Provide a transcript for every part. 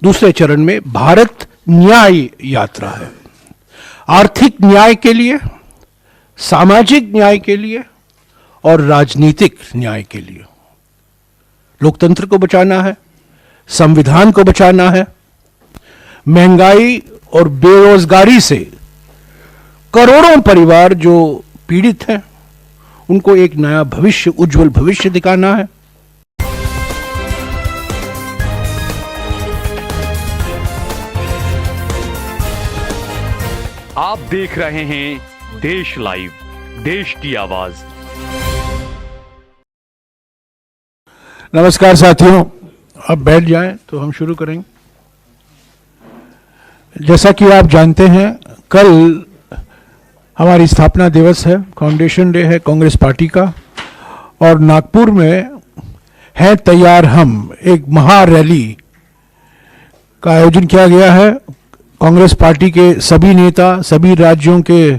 दूसरे चरण में भारत न्याय यात्रा है। आर्थिक न्याय के लिए, सामाजिक न्याय के लिए और राजनीतिक न्याय के लिए। लोकतंत्र को बचाना है, संविधान को बचाना है। महंगाई और बेरोजगारी से करोड़ों परिवार जो पीड़ित हैं, उनको एक नया भविष्य, उज्जवल भविष्य दिखाना है। आप देख रहे हैं देश लाइव, देश की आवाज। नमस्कार साथियों, अब बैठ जाएं तो हम शुरू करेंगे। जैसा कि आप जानते हैं, कल हमारी स्थापना दिवस है, फाउंडेशन डे है कांग्रेस पार्टी का, और नागपुर में है तैयार हम, एक महा रैली का आयोजन किया गया है। कांग्रेस पार्टी के सभी नेता, सभी राज्यों के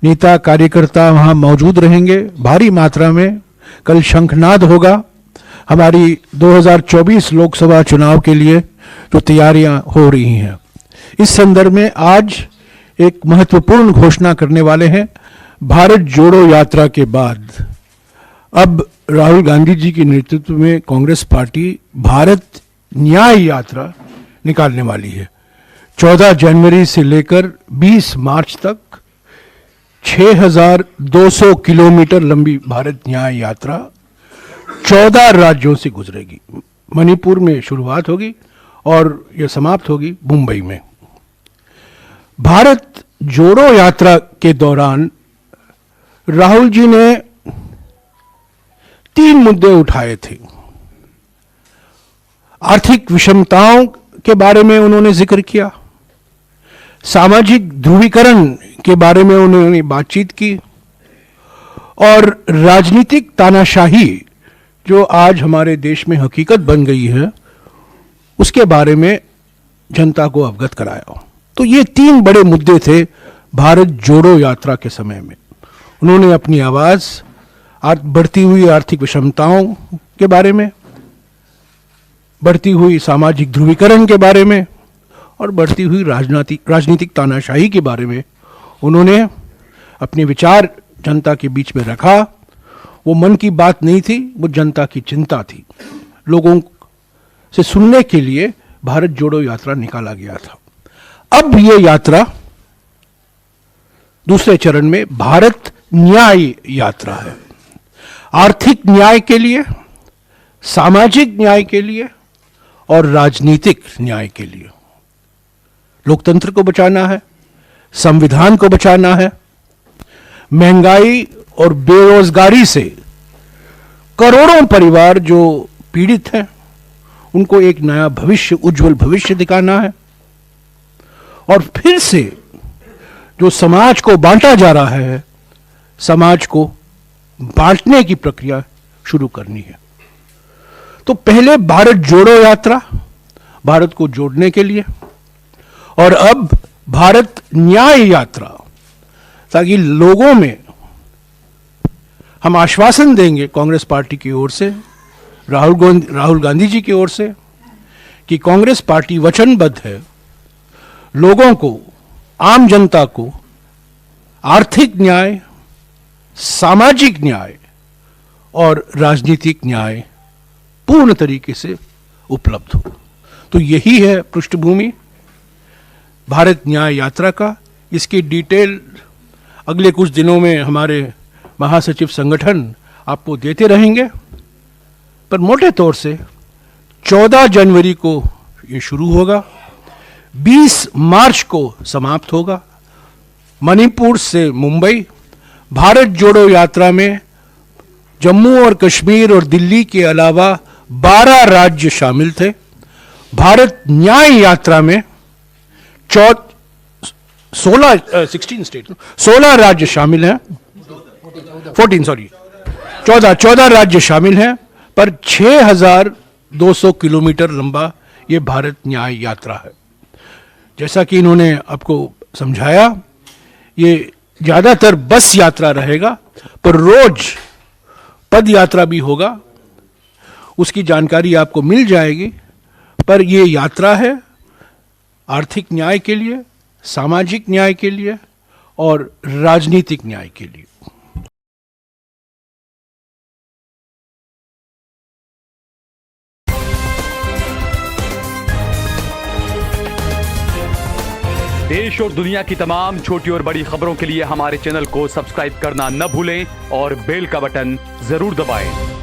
नेता कार्यकर्ता वहां मौजूद रहेंगे भारी मात्रा में। कल शंखनाद होगा हमारी 2024 लोकसभा चुनाव के लिए जो तैयारियां हो रही हैं। इस संदर्भ में आज एक महत्वपूर्ण घोषणा करने वाले हैं। भारत जोड़ो यात्रा के बाद अब राहुल गांधी जी के नेतृत्व में कांग्रेस पार्टी भारत न्याय यात्रा निकालने वाली है। 14 जनवरी से लेकर 20 मार्च तक 6200 किलोमीटर लंबी भारत न्याय यात्रा 14 राज्यों से गुजरेगी। मणिपुर में शुरुआत होगी और यह समाप्त होगी मुंबई में। भारत जोड़ो यात्रा के दौरान राहुल जी ने 3 मुद्दे उठाए थे। आर्थिक विषमताओं के बारे में उन्होंने जिक्र किया, सामाजिक ध्रुवीकरण के बारे में उन्होंने बातचीत की, और राजनीतिक तानाशाही जो आज हमारे देश में हकीकत बन गई है, उसके बारे में जनता को अवगत कराया। तो ये 3 बड़े मुद्दे थे भारत जोड़ो यात्रा के समय में। उन्होंने अपनी आवाज बढ़ती हुई आर्थिक विषमताओं के बारे में, बढ़ती हुई सामाजिक ध्रुवीकरण के बारे में और बढ़ती हुई राजनीतिक तानाशाही के बारे में उन्होंने अपने विचार जनता के बीच में रखा। वो मन की बात नहीं थी, वो जनता की चिंता थी। लोगों से सुनने के लिए भारत जोड़ो यात्रा निकाला गया था। अब ये यात्रा दूसरे चरण में भारत न्याय यात्रा है। आर्थिक न्याय के लिए, सामाजिक न्याय के लिए और राजनीतिक न्याय के लिए। लोकतंत्र को बचाना है, संविधान को बचाना है। महंगाई और बेरोजगारी से करोड़ों परिवार जो पीड़ित हैं, उनको एक नया भविष्य, उज्जवल भविष्य दिखाना है। और फिर से जो समाज को बांटा जा रहा है, समाज को बांटने की प्रक्रिया शुरू करनी है। तो पहले भारत जोड़ो यात्रा, भारत को जोड़ने के लिए, और अब भारत न्याय यात्रा, ताकि लोगों में हम आश्वासन देंगे कांग्रेस पार्टी की ओर से, राहुल गांधी जी की ओर से, कि कांग्रेस पार्टी वचनबद्ध है लोगों को, आम जनता को आर्थिक न्याय, सामाजिक न्याय और राजनीतिक न्याय पूर्ण तरीके से उपलब्ध हो। तो यही है पृष्ठभूमि भारत न्याय यात्रा का। इसकी डिटेल अगले कुछ दिनों में हमारे महासचिव संगठन आपको देते रहेंगे, पर मोटे तौर से 14 जनवरी को ये शुरू होगा, 20 मार्च को समाप्त होगा। मणिपुर से मुंबई। भारत जोड़ो यात्रा में जम्मू और कश्मीर और दिल्ली के अलावा 12 राज्य शामिल थे। भारत न्याय यात्रा में 16 राज्य शामिल हैं, 14 राज्य शामिल हैं, पर 6200 किलोमीटर लंबा ये भारत न्याय यात्रा है। जैसा कि इन्होंने आपको समझाया, ये ज़्यादातर बस यात्रा रहेगा, पर रोज पद यात्रा भी होगा। उसकी जानकारी आपको मिल जाएगी, पर ये यात्रा है आर्थिक न्याय के लिए, सामाजिक न्याय के लिए और राजनीतिक न्याय के लिए। देश और दुनिया की तमाम छोटी और बड़ी खबरों के लिए हमारे चैनल को सब्सक्राइब करना न भूलें और बेल का बटन जरूर दबाएं।